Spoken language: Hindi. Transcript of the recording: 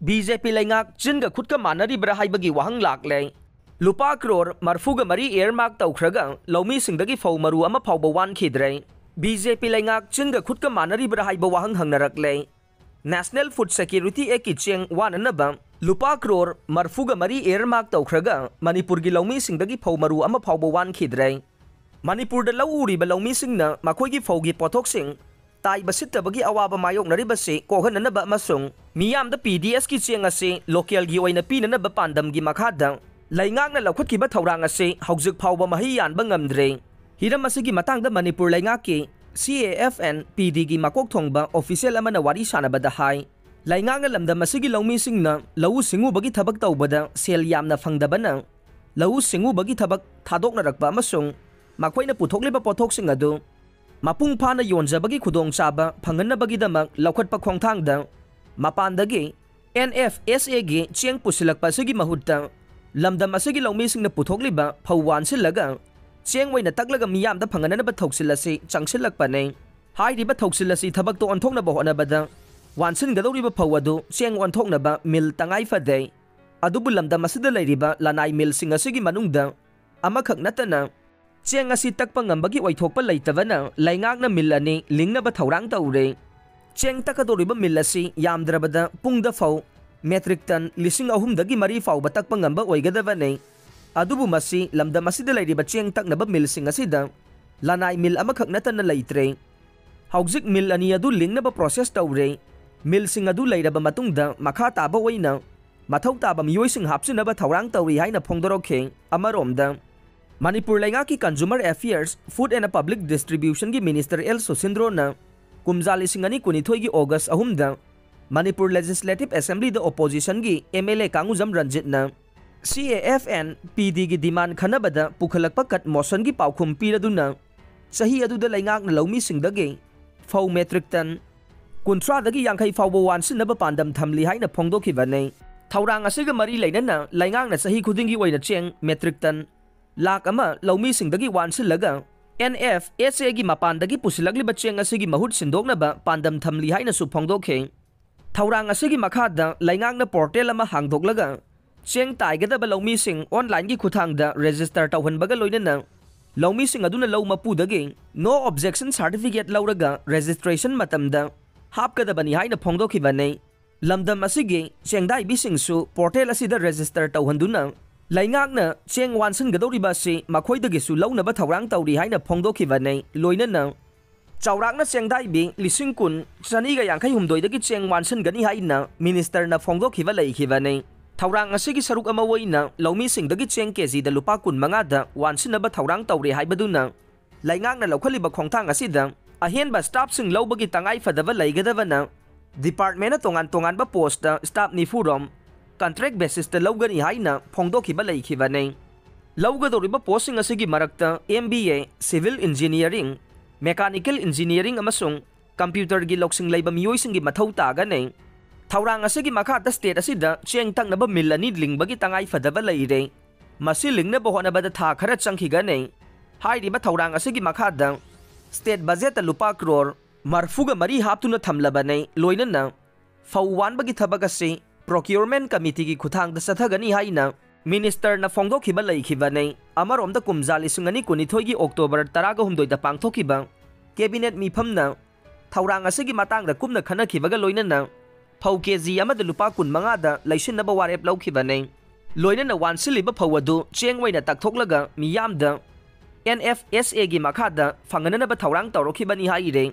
BJP लेंगाक चिनगा खुदका मानरीब्रा हाइबगी वाहंग लाकले लुपा करोड़ मरफुगा मरी एयरमार्क तौख्रगा लौमी सिंगदगी फौ मरु अमा फाउबा वानखिद्रे BJP लेंगाक चिनगा खुदका मानरीब्रा हाइबा वाहंग हंगनरकले नेशनल फूड सिक्योरिटी एक्ट की चेंग वाननबा लुपा करोड़ मरफुगा मरी एयरमार्क तौख्रगा मणिपुर की लौमी सिंगदगी फौ मरु अमा फाउबा वानखिद्रे मणिपुर द लौ उरिबा लौमी सिंगना मखोइगी फौगी पोथोकसिंग ताइबा सित्तबगी अवाबा मायोकनरिबसे कोहननबा अमसुंग मियाम द PDS की चेंग असे लोकल गी ओइना पीननबा पांदमगी मखादा लैंगाकना लौखटखिबा थौरांग असे हौजिक फाउबा मही यानबा ngamdre हिरम असिगी मतांगदा मणिपुर लैंगाकि CAFN PD की मकोक थोंगबा ऑफिशियल अमना वारी सानबदा हाई लैंगाकना लमदम असिगी लौमी सिंगना लौ सिंगुबगी थबक तौबदा सेल यामना फंगदबना लौ सिंगुबगी थबक थादोकनरकबा अमसुंग मखोइना पुथोकलिबा पोथोकसिंग अदु मपुंग फाना योनजबगी खुदोंचाबा फंगनबगीदमक लौखटपा खोंथांगदा मपानदगी NFSA गी चेंग पुसिलकपा असिगी महुत्ता लमदम असिगी लौमीसिंगना पुथोकलिबा फौवानसिलगा चेंग वैना तकलगा मियामदा फंगननबा थौसिलसि चंगसिलकपने हाइरिबा थौसिलसि थबक तो अनथोकनबा होनबदा वानसिनगदौरिबा फौअदु चेंग अनथोकनबा मिल तंगाई फदे अदुबु लमदम असिदा लैरिबा लानाई मिलसिंग असिगी मनुंगदा अमखक नतना चेंग असी तकपा ngambagi oithokpa leitavana laingakna mil ani lingnaba thorang taure cheng takadoriba mil asi yamdrabada pungda fau metric ton 3000 dagi mari fau batakpa ngamba oigadavane adubu masi lamdam asida leiriba cheng taknaba mil sing asida lanai mil amakhak natana leitre haujik mil ani adu lingnaba process taure mil sing adu leiraba matungda makha taba oina mathau taba miyoi sing hapsinaba thorang tauri haina phongdorokhe amaromda Manipur लेंगा की consumer affairs food and public distribution की मिनिस्टर एल सुसिंद्रो न कुमजा लिसिंगनी कुनिथोई की अगस्त अहुमद मणिपुर लेजिस्लेटिव असेंबली द ओपोजिशन की MLA कांगुजम रंजित न CAFN PD की डिमांड खनबद पुखलकप कट मोशन की पाउखुम पीरदुना सही अदुद लेंगाक लौमी सिंगदगे फौ मेट्रिक टन कुंथ्रादगी यांखै फाउबो वानसिनब पांदम थमली हाइना फोंदोखिबने थौरांग असिग मरी लेनना लेंगाक न सही खुदिंगी ओइना चेंग मेट्रिक टन लाख अमा लौमी सिंगदगी वानसिलगा NFSA की मपानदगी पुसिलगलिबा चेंग असिगी महूट सिंदोकनबा पांदम थमली हाइना सु फोंदोखे थौरांग असिगी मखादा लैंगांगना पोर्टल अमा हांगदोकलगा चेंग ताइगदबा लौमी सिंग ऑनलाइन की खुथांगदा रजिस्टर तौहनबगा लोइनना लौमी सिंग अदुना लौ मपुदगी नो ऑब्जेक्शन सर्टिफिकेट लौरगा रजिस्ट्रेशन मतमदा हापकदबनी हाइना फोंदोखिबने लमदम असिगी चेंगदाइबी सिंगसु पोर्टल असिदा रजिस्टर तौहनदुना लैंगाकना चेंग वानसिनगदौरिबा से मखोइदगिसु लौनबा थौरांग तौरी हाइना फोंदोखिबने लोइनना चौराकना चेंगदाइबी लिसिंग कुन चनीगा यांखै हुमदोइदगी चेंग वानसिनगनी हाइना मिनिस्टरना फोंदोखिबा लैखिबने थौरांग असिगी सरुक अमा वइना लौमी सिंगदगी चेंग केजीदा लुपा कुन मंगादा वानसिनबा थौरांग तौरी हाइबदुना लैंगाकना लौखलिबा खोंथांग असिदा अहेनबा स्टाफ सिंग लौबगी तंगाई फदबा लैगदबना डिपार्टमेंट तोंगान तोंगानबा पोस्ट स्टाफ निफुरोम कॉन्ट्रैक्ट बेसिस लौगनी हाइना फोंदोखिबा लैखिबने लौगदोरिबा पोस्टिंग असिगी मरक्ता MBA civil engineering mechanical engineering अमसुंग कंप्यूटर की लौसिंग लैबा मियोइसिंगी मथौ तागने थौरांग असिगी मखादा स्टेट असिदा चेंग तंगनबा मिल अनि लिंगबगी तंगाई फदबा लैरे मसि लिंगनबा होनबदा था खरा चंखिगने हाइरिबा थौरांग असिगी मखादा स्टेट बजेट लुपा करोड़ मरफुगा मरी हापतुना थमलबने लोइनना फौवानबगी थबक असे प्रोक्योरमेंट कमिटी की खुथांग सथगनी हाइना मिनिस्टर न फोंदोखिबा लैखिबने अमरोमदा कुमजा लिसिंगनी कुनिथोई अक्टोबर 18 पांथोखिबा कैबिनेट मिफमना थौरांग असिगी मतांगदा कुमना खनखिबगा लोइनना फौ केजी अमदा लुपा 15 लैसिनबा वारेप लौखिबने लोइनना वानसिलिबा फौअदु चेंग वैना तकथोकलगा मियामदा NFSA की मखादा फंगननबा थौरांग तौरखिबनी हाइरे